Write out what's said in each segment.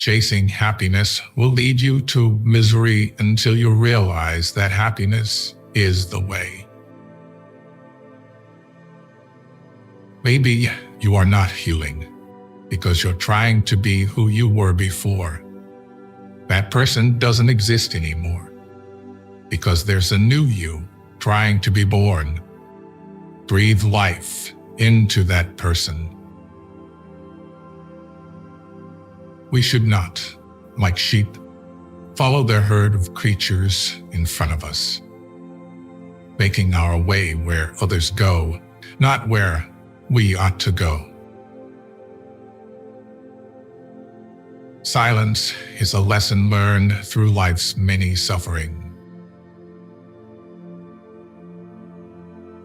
Chasing happiness will lead you to misery until you realize that happiness is the way. Maybe you are not healing because you're trying to be who you were before. That person doesn't exist anymore because there's a new you trying to be born. Breathe life into that person. We should not, like sheep, follow the herd of creatures in front of us, making our way where others go, not where we ought to go. Silence is a lesson learned through life's many suffering.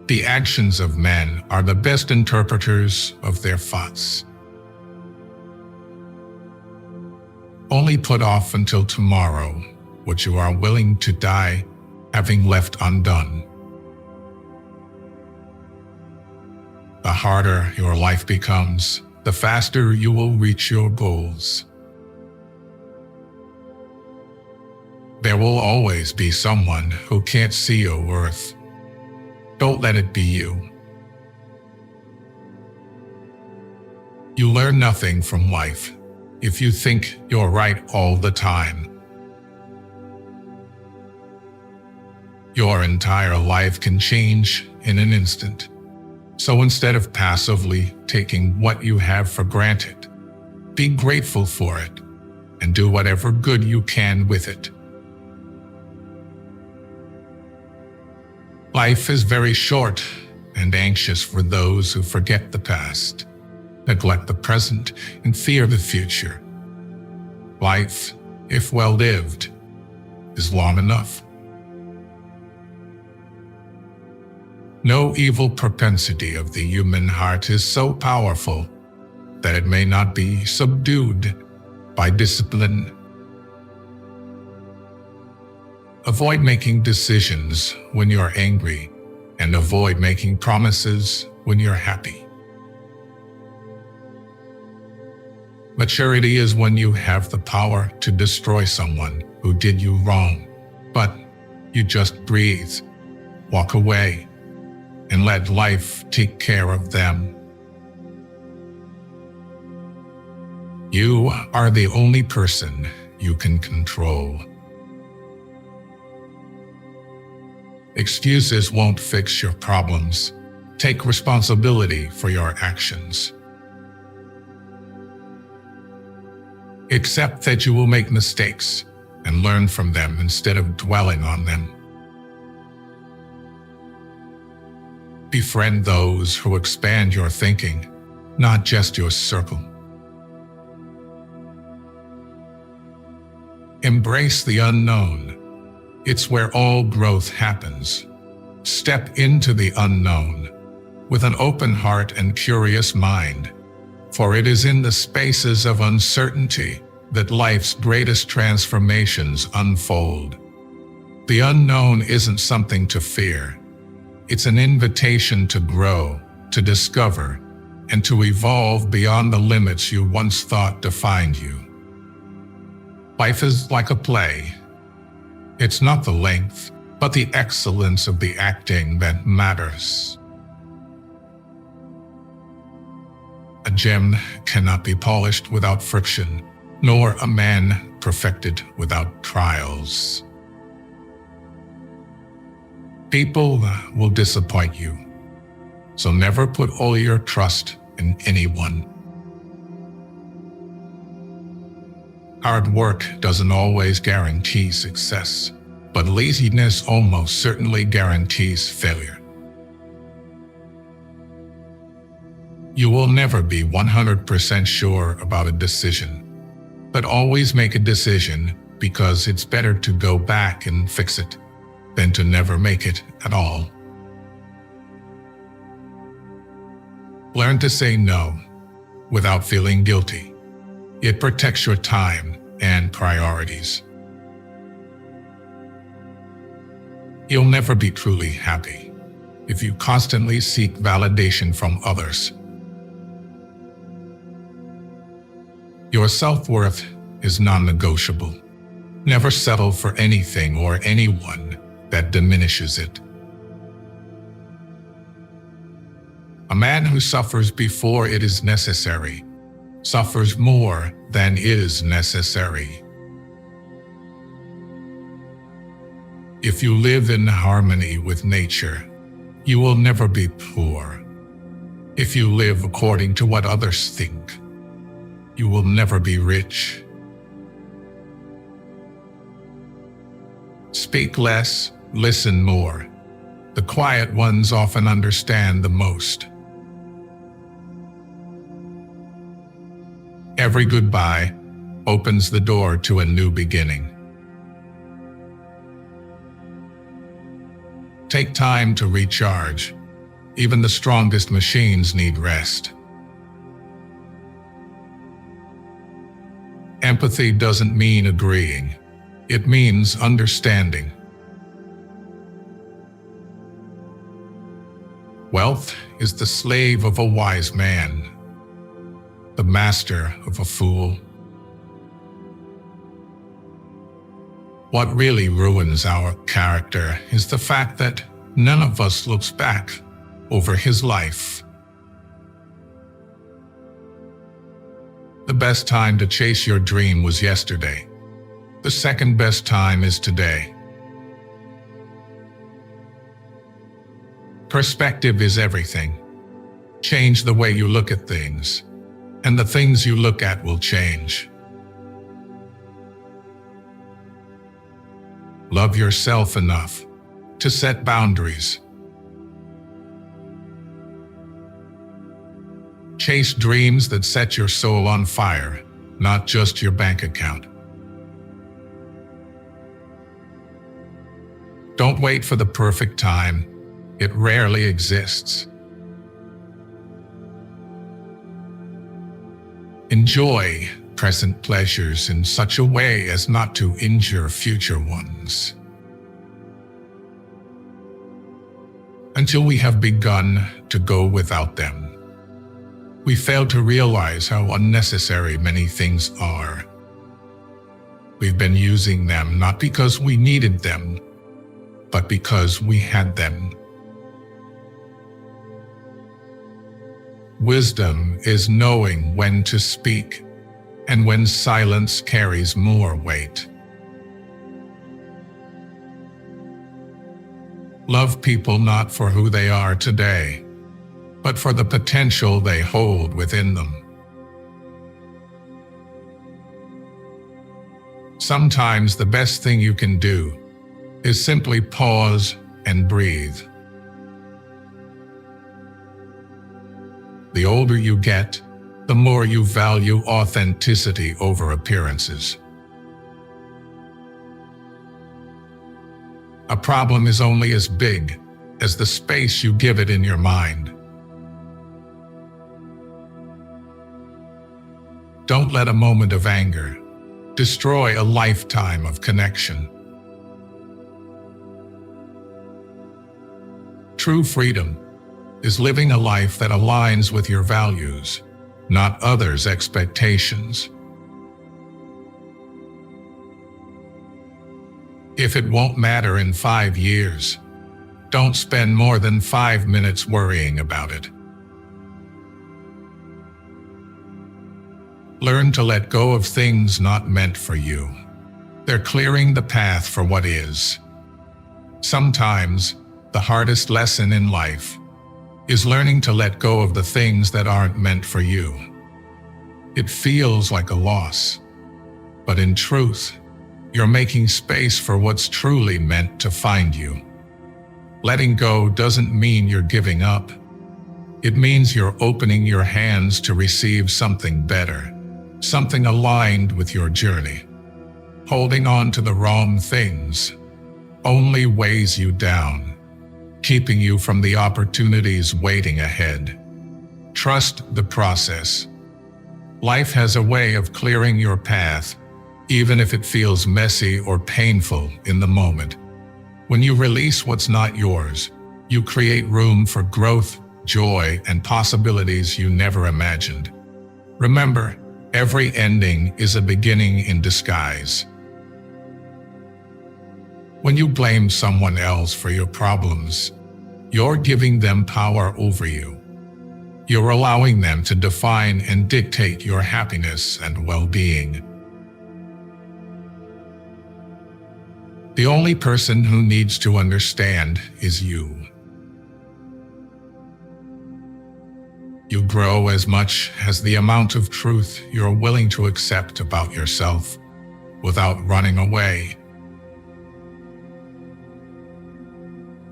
The actions of men are the best interpreters of their thoughts. Only put off until tomorrow what you are willing to die having left undone. The harder your life becomes, the faster you will reach your goals. There will always be someone who can't see your worth. Don't let it be you. You learn nothing from life if you think you're right all the time. Your entire life can change in an instant. So instead of passively taking what you have for granted, be grateful for it and do whatever good you can with it. Life is very short and anxious for those who forget the past, neglect the present, and fear the future. Life, if well lived, is long enough. No evil propensity of the human heart is so powerful that it may not be subdued by discipline. Avoid making decisions when you're angry, and avoid making promises when you're happy. Maturity is when you have the power to destroy someone who did you wrong, but you just breathe, walk away, and let life take care of them. You are the only person you can control. Excuses won't fix your problems. Take responsibility for your actions. Accept that you will make mistakes and learn from them instead of dwelling on them. Befriend those who expand your thinking, not just your circle. Embrace the unknown. It's where all growth happens. Step into the unknown with an open heart and curious mind, for it is in the spaces of uncertainty that life's greatest transformations unfold. The unknown isn't something to fear. It's an invitation to grow, to discover, and to evolve beyond the limits you once thought defined you. Life is like a play. It's not the length, but the excellence of the acting that matters. A gem cannot be polished without friction, nor a man perfected without trials. People will disappoint you, so never put all your trust in anyone. Hard work doesn't always guarantee success, but laziness almost certainly guarantees failure. You will never be 100% sure about a decision, but always make a decision because it's better to go back and fix it than to never make it at all. Learn to say no without feeling guilty. It protects your time and priorities. You'll never be truly happy if you constantly seek validation from others. Your self-worth is non-negotiable. Never settle for anything or anyone that diminishes it. A man who suffers before it is necessary suffers more than is necessary. If you live in harmony with nature, you will never be poor. If you live according to what others think, you will never be rich. Speak less, listen more. The quiet ones often understand the most. Every goodbye opens the door to a new beginning. Take time to recharge. Even the strongest machines need rest. Empathy doesn't mean agreeing. It means understanding. Wealth is the slave of a wise man, the master of a fool. What really ruins our character is the fact that none of us looks back over his life. The best time to chase your dream was yesterday. The second best time is today. Perspective is everything. Change the way you look at things, and the things you look at will change. Love yourself enough to set boundaries. Chase dreams that set your soul on fire, not just your bank account. Don't wait for the perfect time. It rarely exists. Enjoy present pleasures in such a way as not to injure future ones. Until we have begun to go without them, we fail to realize how unnecessary many things are. We've been using them not because we needed them, but because we had them. Wisdom is knowing when to speak and when silence carries more weight. Love people not for who they are today, but for the potential they hold within them. Sometimes the best thing you can do is simply pause and breathe. The older you get, the more you value authenticity over appearances. A problem is only as big as the space you give it in your mind. Don't let a moment of anger destroy a lifetime of connection. True freedom is living a life that aligns with your values, not others' expectations. If it won't matter in 5 years, don't spend more than 5 minutes worrying about it. Learn to let go of things not meant for you. They're clearing the path for what is. Sometimes, the hardest lesson in life is learning to let go of the things that aren't meant for you. It feels like a loss, but in truth, you're making space for what's truly meant to find you. Letting go doesn't mean you're giving up. It means you're opening your hands to receive something better, something aligned with your journey. Holding on to the wrong things only weighs you down, keeping you from the opportunities waiting ahead. Trust the process. Life has a way of clearing your path, even if it feels messy or painful in the moment. When you release what's not yours, you create room for growth, joy, and possibilities you never imagined. Remember, Every ending is a beginning in disguise. When you blame someone else for your problems, you're giving them power over you. You're allowing them to define and dictate your happiness and well-being. The only person who needs to understand is you. You grow as much as the amount of truth you're willing to accept about yourself without running away.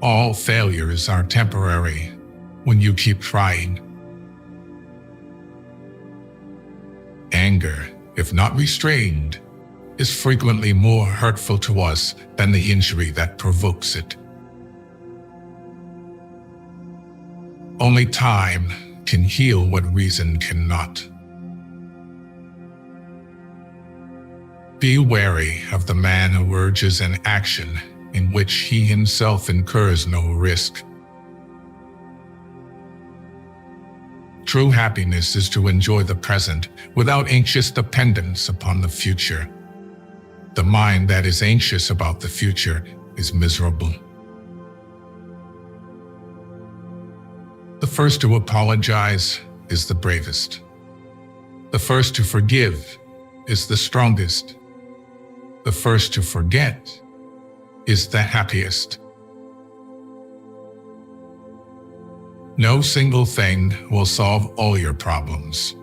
All failures are temporary when you keep trying. Anger, if not restrained, is frequently more hurtful to us than the injury that provokes it. Only time can heal what reason cannot. Be wary of the man who urges an action in which he himself incurs no risk. True happiness is to enjoy the present without anxious dependence upon the future. The mind that is anxious about the future is miserable. The first to apologize is the bravest. The first to forgive is the strongest. The first to forget is the happiest. No single thing will solve all your problems.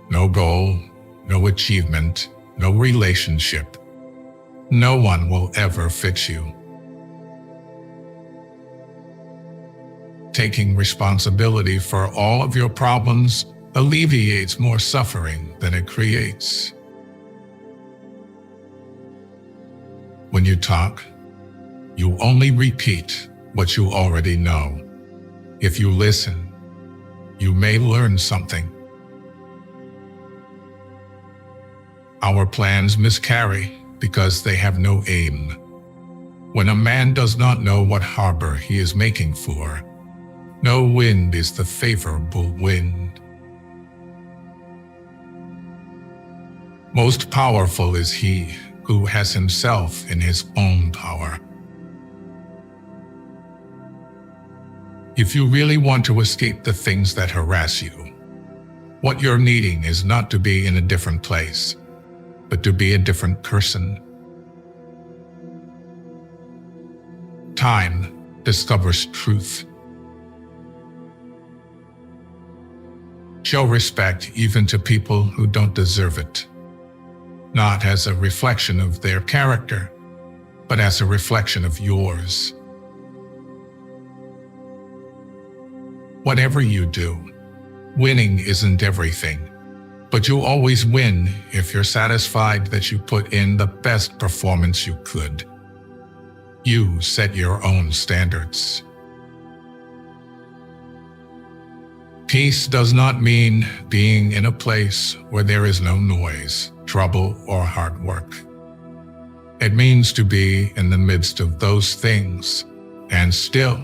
No goal, no achievement, no relationship. No one will ever fix you. Taking responsibility for all of your problems alleviates more suffering than it creates. When you talk, you only repeat what you already know. If you listen, you may learn something. Our plans miscarry because they have no aim. When a man does not know what harbor he is making for, no wind is the favorable wind. Most powerful is he who has himself in his own power. If you really want to escape the things that harass you, what you're needing is not to be in a different place, but to be a different person. Time discovers truth. Show respect even to people who don't deserve it, not as a reflection of their character, but as a reflection of yours. Whatever you do, winning isn't everything, but you'll always win if you're satisfied that you put in the best performance you could. You set your own standards. Peace does not mean being in a place where there is no noise, trouble, or hard work. It means to be in the midst of those things and still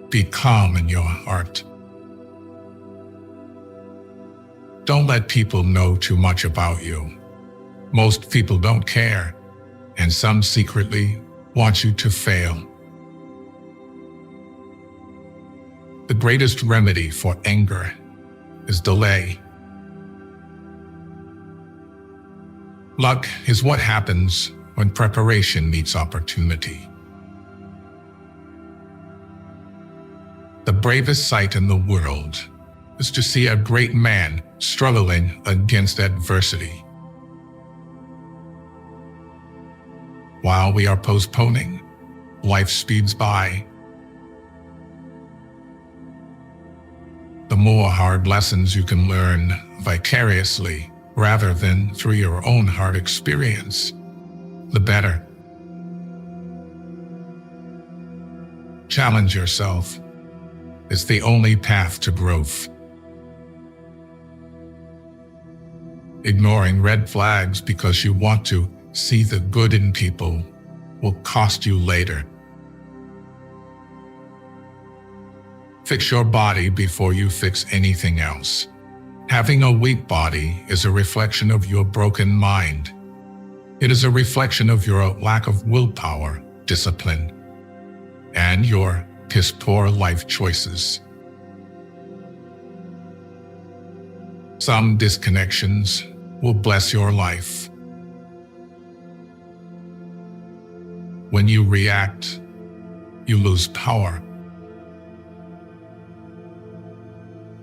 be calm in your heart. Don't let people know too much about you. Most people don't care, and some secretly want you to fail. The greatest remedy for anger is delay. Luck is what happens when preparation meets opportunity. The bravest sight in the world is to see a great man struggling against adversity. While we are postponing, life speeds by. The more hard lessons you can learn vicariously rather than through your own hard experience, the better. Challenge yourself. It's the only path to growth. Ignoring red flags because you want to see the good in people will cost you later. Fix your body before you fix anything else. Having a weak body is a reflection of your broken mind. It is a reflection of your lack of willpower, discipline, and your piss-poor life choices. Some disconnections will bless your life. When you react, you lose power.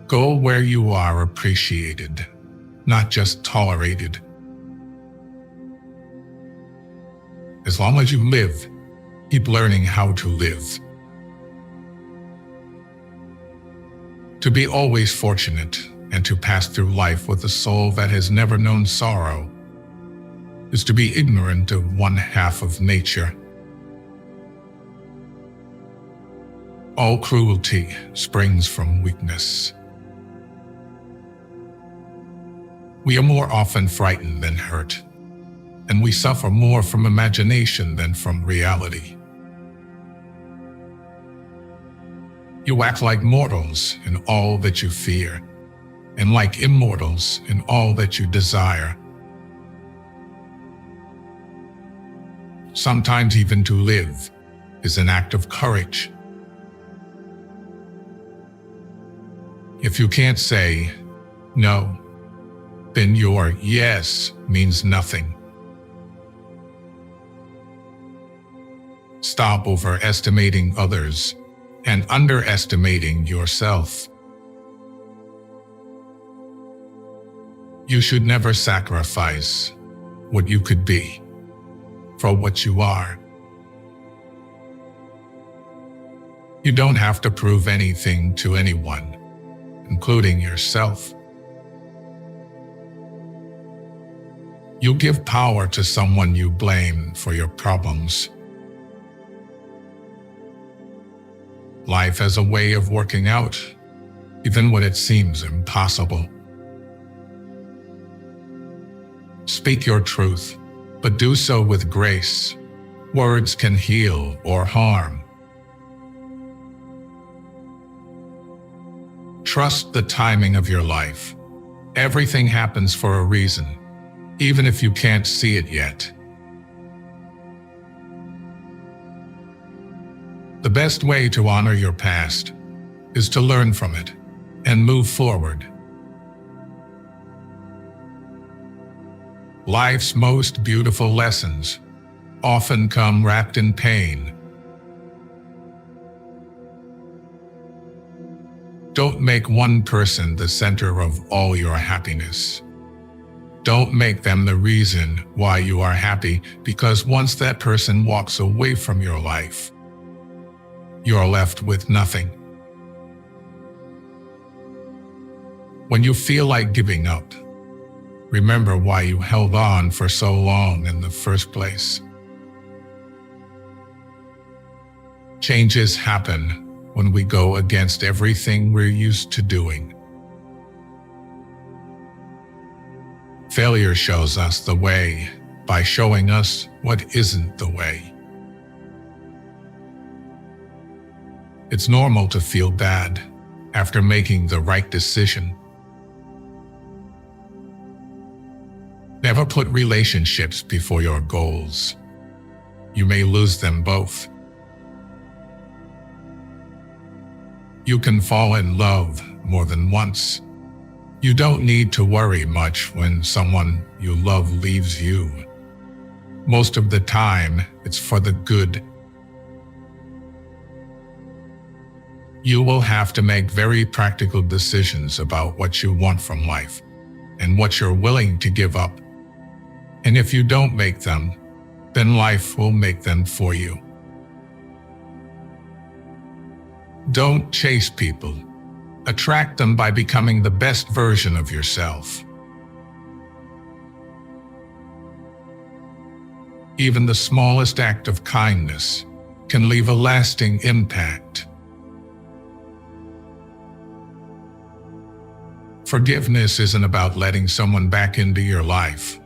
Go where you are appreciated, not just tolerated. As long as you live, keep learning how to live. To be always fortunate and to pass through life with a soul that has never known sorrow is to be ignorant of one half of nature. All cruelty springs from weakness. We are more often frightened than hurt, and we suffer more from imagination than from reality. You act like mortals in all that you fear, and like immortals in all that you desire. Sometimes even to live is an act of courage. If you can't say no, then your yes means nothing. Stop overestimating others and underestimating yourself. You should never sacrifice what you could be for what you are. You don't have to prove anything to anyone, including yourself. You give power to someone you blame for your problems. Life has a way of working out, even when it seems impossible. Speak your truth, but do so with grace. Words can heal or harm. Trust the timing of your life. Everything happens for a reason, even if you can't see it yet. The best way to honor your past is to learn from it and move forward. Life's most beautiful lessons often come wrapped in pain. Don't make one person the center of all your happiness. Don't make them the reason why you are happy, because once that person walks away from your life, you're left with nothing. When you feel like giving up, remember why you held on for so long in the first place. Changes happen when we go against everything we're used to doing. Failure shows us the way by showing us what isn't the way. It's normal to feel bad after making the right decision. Never put relationships before your goals. You may lose them both. You can fall in love more than once. You don't need to worry much when someone you love leaves you. Most of the time, it's for the good. You will have to make very practical decisions about what you want from life and what you're willing to give up. And if you don't make them, then life will make them for you. Don't chase people. Attract them by becoming the best version of yourself. Even the smallest act of kindness can leave a lasting impact. Forgiveness isn't about letting someone back into your life.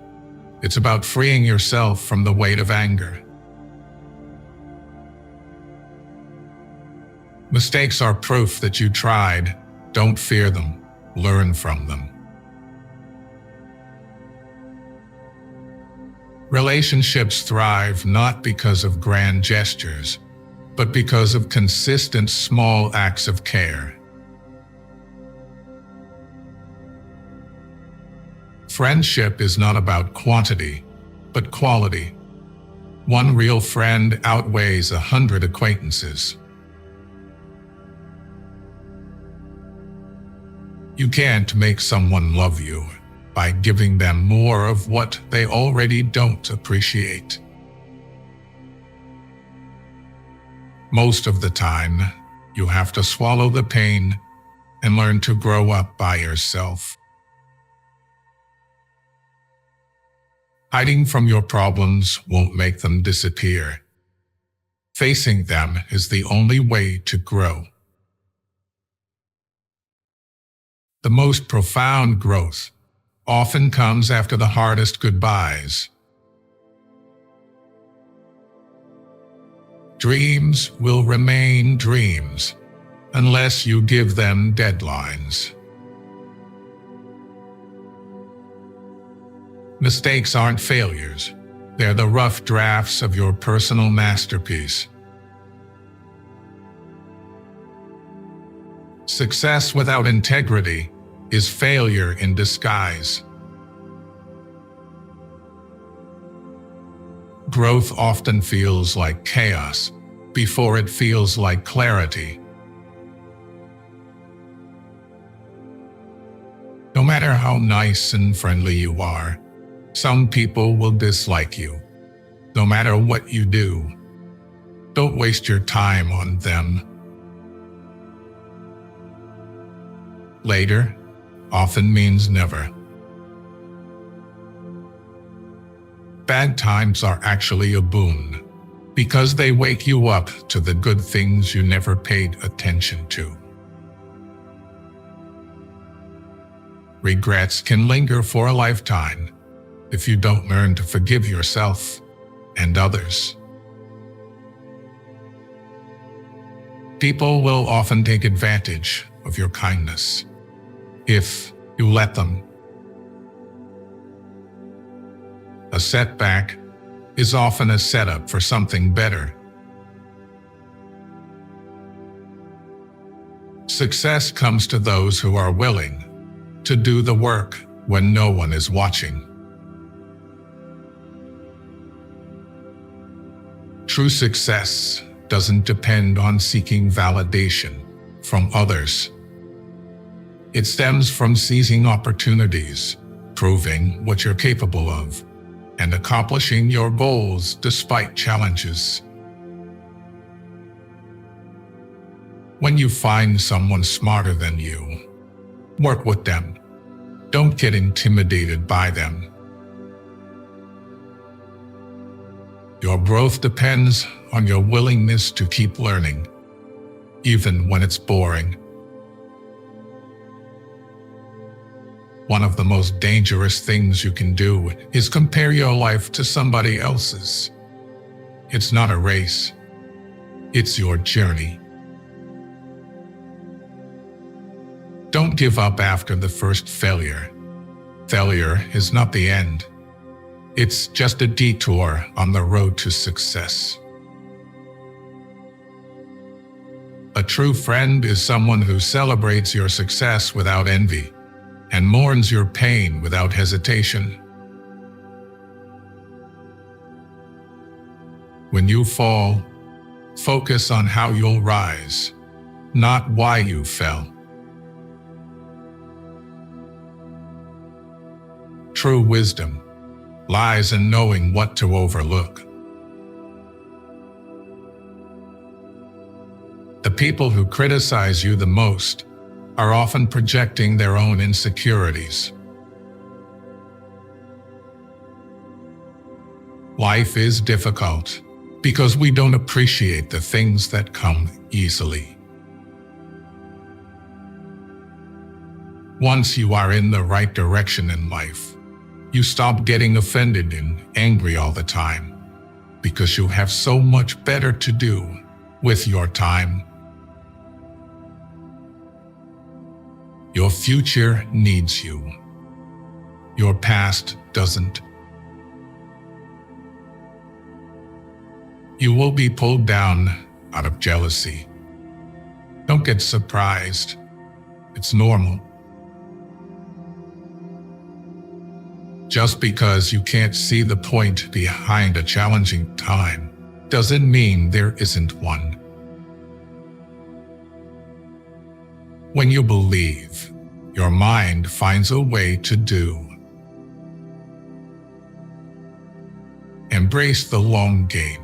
It's about freeing yourself from the weight of anger. Mistakes are proof that you tried. Don't fear them. Learn from them. Relationships thrive not because of grand gestures, but because of consistent small acts of care. Friendship is not about quantity, but quality. One real friend outweighs 100 acquaintances. You can't make someone love you by giving them more of what they already don't appreciate. Most of the time, you have to swallow the pain and learn to grow up by yourself. Hiding from your problems won't make them disappear. Facing them is the only way to grow. The most profound growth often comes after the hardest goodbyes. Dreams will remain dreams unless you give them deadlines. Mistakes aren't failures. They're the rough drafts of your personal masterpiece. Success without integrity is failure in disguise. Growth often feels like chaos before it feels like clarity. No matter how nice and friendly you are, some people will dislike you. No matter what you do, don't waste your time on them. Later often means never. Bad times are actually a boon because they wake you up to the good things you never paid attention to. Regrets can linger for a lifetime if you don't learn to forgive yourself and others. People will often take advantage of your kindness if you let them. A setback is often a setup for something better. Success comes to those who are willing to do the work when no one is watching. True success doesn't depend on seeking validation from others. It stems from seizing opportunities, proving what you're capable of, and accomplishing your goals despite challenges. When you find someone smarter than you, work with them. Don't get intimidated by them. Your growth depends on your willingness to keep learning, even when it's boring. One of the most dangerous things you can do is compare your life to somebody else's. It's not a race. It's your journey. Don't give up after the first failure. Failure is not the end. It's just a detour on the road to success. A true friend is someone who celebrates your success without envy and mourns your pain without hesitation. When you fall, focus on how you'll rise, not why you fell. True wisdom lies in knowing what to overlook. The people who criticize you the most are often projecting their own insecurities. Life is difficult because we don't appreciate the things that come easily. Once you are in the right direction in life, you stop getting offended and angry all the time because you have so much better to do with your time. Your future needs you. Your past doesn't. You will be pulled down out of jealousy. Don't get surprised. It's normal. Just because you can't see the point behind a challenging time doesn't mean there isn't one. When you believe, your mind finds a way to do. Embrace the long game.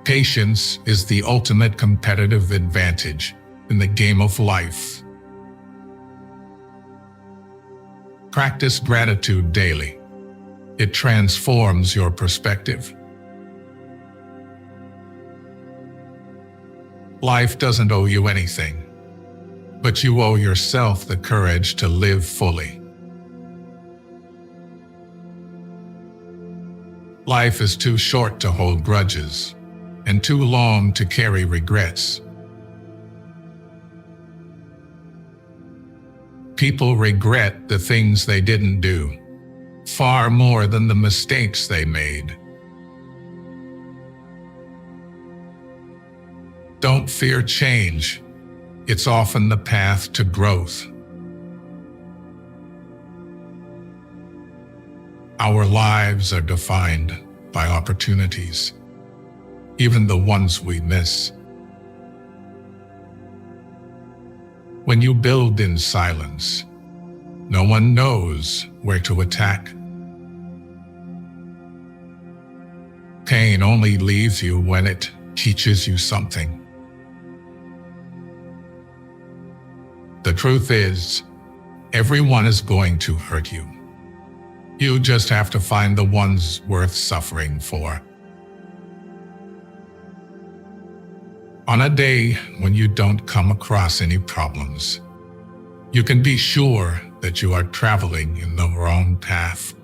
Patience is the ultimate competitive advantage in the game of life. Practice gratitude daily. It transforms your perspective. Life doesn't owe you anything, but you owe yourself the courage to live fully. Life is too short to hold grudges, and too long to carry regrets. People regret the things they didn't do, far more than the mistakes they made. Don't fear change. It's often the path to growth. Our lives are defined by opportunities, even the ones we miss. When you build in silence, no one knows where to attack. Pain only leaves you when it teaches you something. The truth is, everyone is going to hurt you. You just have to find the ones worth suffering for. On a day when you don't come across any problems, you can be sure that you are traveling in the wrong path.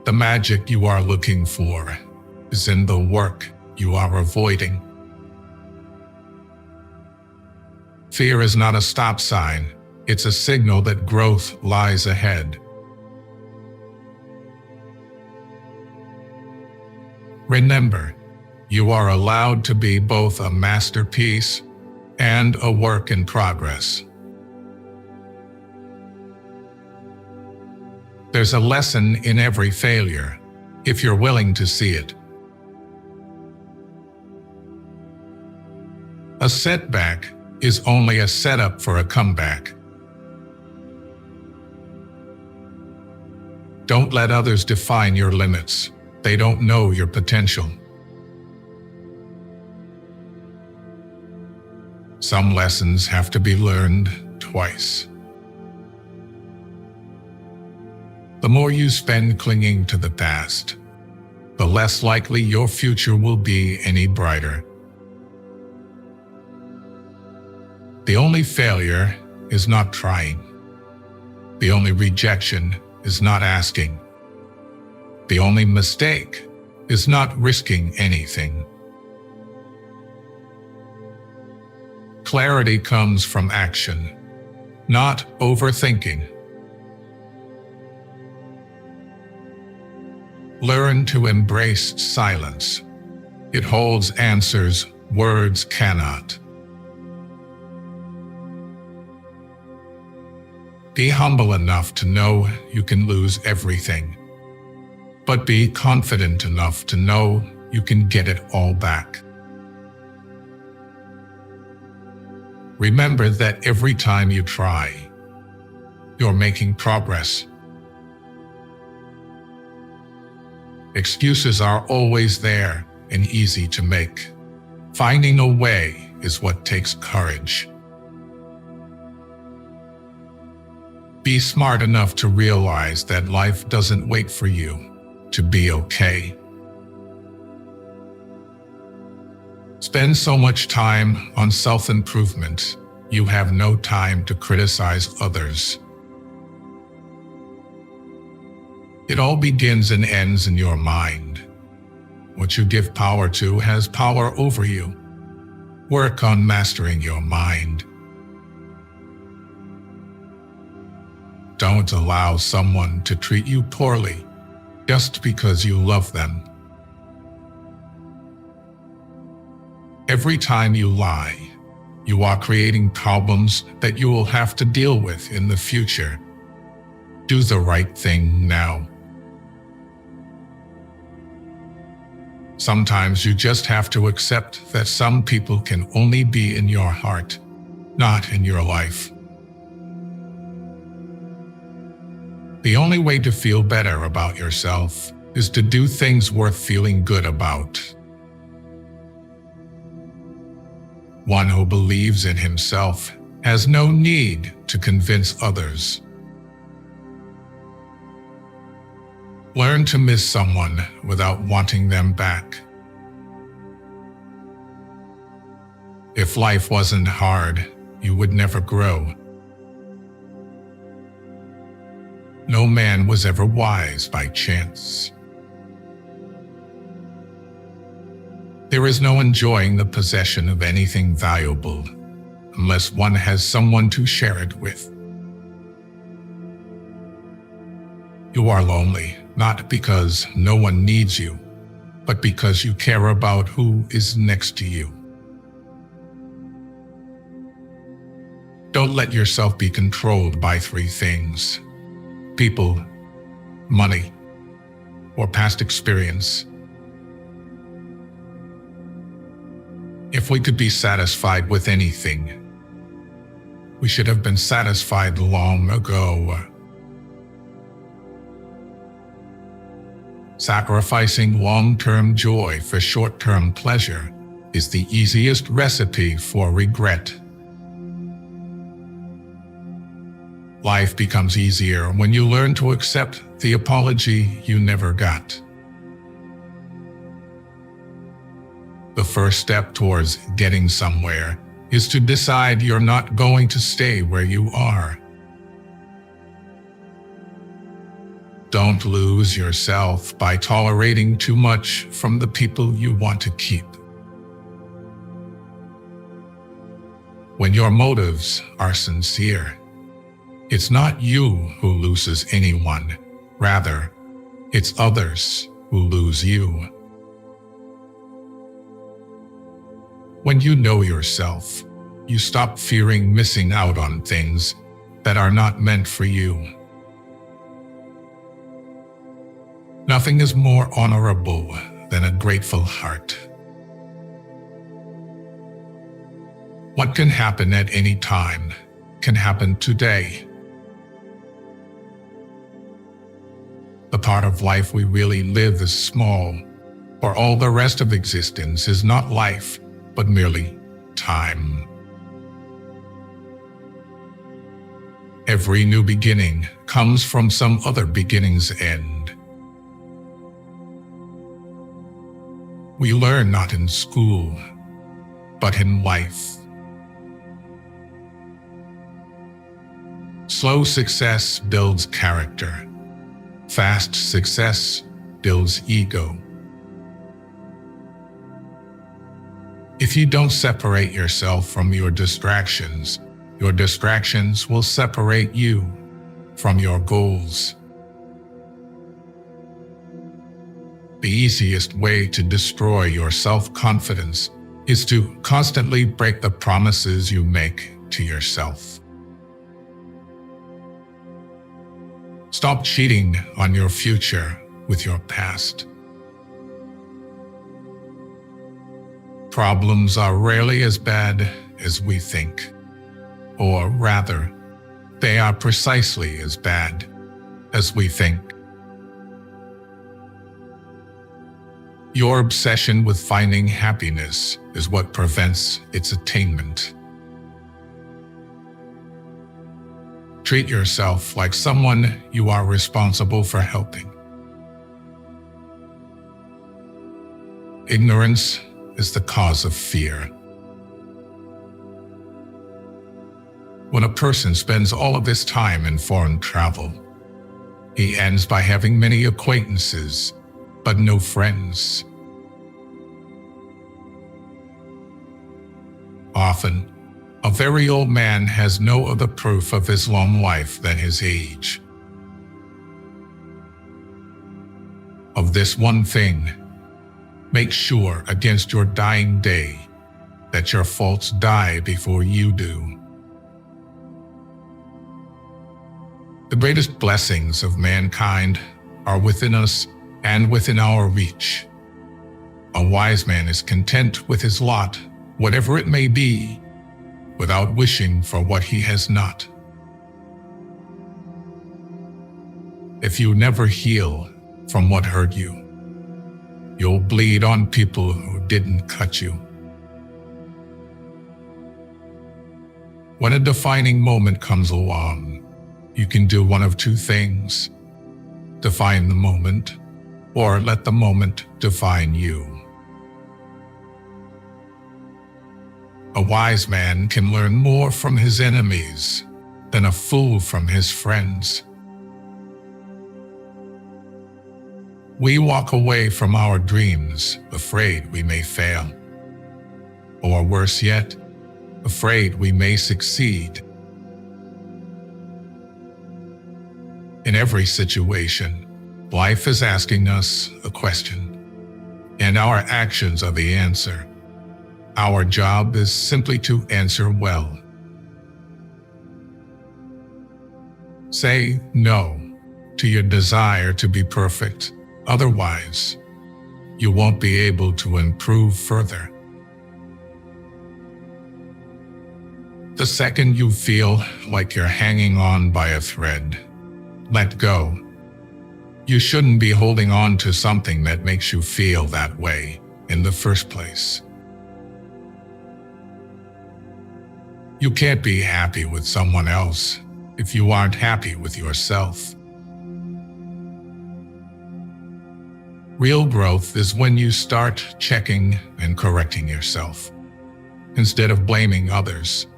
The magic you are looking for is in the work you are avoiding. Fear is not a stop sign. It's a signal that growth lies ahead. Remember, you are allowed to be both a masterpiece and a work in progress. There's a lesson in every failure, if you're willing to see it. A setback is only a setup for a comeback. Don't let others define your limits. They don't know your potential. Some lessons have to be learned twice. The more you spend clinging to the past, the less likely your future will be any brighter. The only failure is not trying. The only rejection is not asking. The only mistake is not risking anything. Clarity comes from action, not overthinking. Learn to embrace silence. It holds answers words cannot. Be humble enough to know you can lose everything, but be confident enough to know you can get it all back. Remember that every time you try, you're making progress. Excuses are always there and easy to make. Finding a way is what takes courage. Be smart enough to realize that life doesn't wait for you to be okay. Spend so much time on self-improvement, you have no time to criticize others. It all begins and ends in your mind. What you give power to has power over you. Work on mastering your mind. Don't allow someone to treat you poorly just because you love them. Every time you lie, you are creating problems that you will have to deal with in the future. Do the right thing now. Sometimes you just have to accept that some people can only be in your heart, not in your life. The only way to feel better about yourself is to do things worth feeling good about. One who believes in himself has no need to convince others. Learn to miss someone without wanting them back. If life wasn't hard, you would never grow. No man was ever wise by chance. There is no enjoying the possession of anything valuable unless one has someone to share it with. You are lonely, not because no one needs you, but because you care about who is next to you. Don't let yourself be controlled by three things: people, money, or past experience. If we could be satisfied with anything, we should have been satisfied long ago. Sacrificing long-term joy for short-term pleasure is the easiest recipe for regret. Life becomes easier when you learn to accept the apology you never got. The first step towards getting somewhere is to decide you're not going to stay where you are. Don't lose yourself by tolerating too much from the people you want to keep. When your motives are sincere, it's not you who loses anyone. Rather, it's others who lose you. When you know yourself, you stop fearing missing out on things that are not meant for you. Nothing is more honorable than a grateful heart. What can happen at any time can happen today. The part of life we really live is small, for all the rest of existence is not life, but merely time. Every new beginning comes from some other beginning's end. We learn not in school, but in life. Slow success builds character. Fast success builds ego. If you don't separate yourself from your distractions will separate you from your goals. The easiest way to destroy your self-confidence is to constantly break the promises you make to yourself. Stop cheating on your future with your past. Problems are rarely as bad as we think, or rather, they are precisely as bad as we think. Your obsession with finding happiness is what prevents its attainment. Treat yourself like someone you are responsible for helping. Ignorance is the cause of fear. When a person spends all of his time in foreign travel, he ends by having many acquaintances, but no friends. Often, a very old man has no other proof of his long life than his age. Of this one thing, make sure against your dying day that your faults die before you do. The greatest blessings of mankind are within us and within our reach. A wise man is content with his lot, whatever it may be, without wishing for what he has not. If you never heal from what hurt you, you'll bleed on people who didn't cut you. When a defining moment comes along, you can do one of two things: define the moment, or let the moment define you. A wise man can learn more from his enemies than a fool from his friends. We walk away from our dreams, afraid we may fail, or worse yet, afraid we may succeed. In every situation, life is asking us a question, and our actions are the answer. Our job is simply to answer well. Say no to your desire to be perfect. Otherwise, you won't be able to improve further. The second you feel like you're hanging on by a thread, let go. You shouldn't be holding on to something that makes you feel that way in the first place. You can't be happy with someone else if you aren't happy with yourself. Real growth is when you start checking and correcting yourself. Instead of blaming others,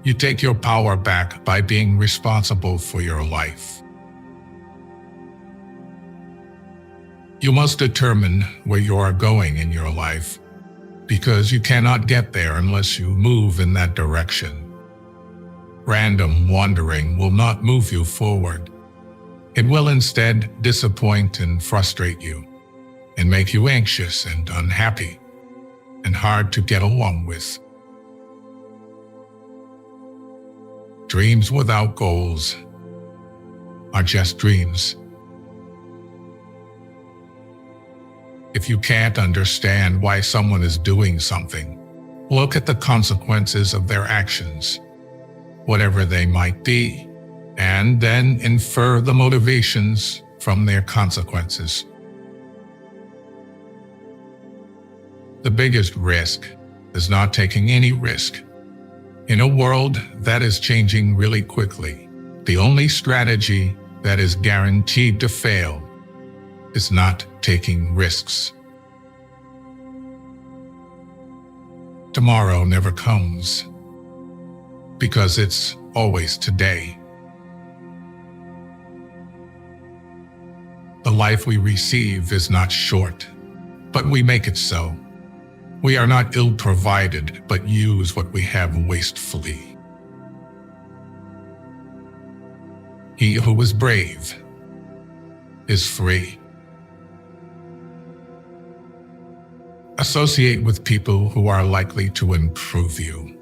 you take your power back by being responsible for your life. You must determine where you are going in your life, because you cannot get there unless you move in that direction. Random wandering will not move you forward. It will instead disappoint and frustrate you, and make you anxious and unhappy, and hard to get along with. Dreams without goals are just dreams. If you can't understand why someone is doing something, look at the consequences of their actions, whatever they might be, and then infer the motivations from their consequences. The biggest risk is not taking any risk. In a world that is changing really quickly, the only strategy that is guaranteed to fail is not taking risks. Tomorrow never comes, because it's always today. The life we receive is not short, but we make it so. We are not ill-provided, but use what we have wastefully. He who is brave is free. Associate with people who are likely to improve you.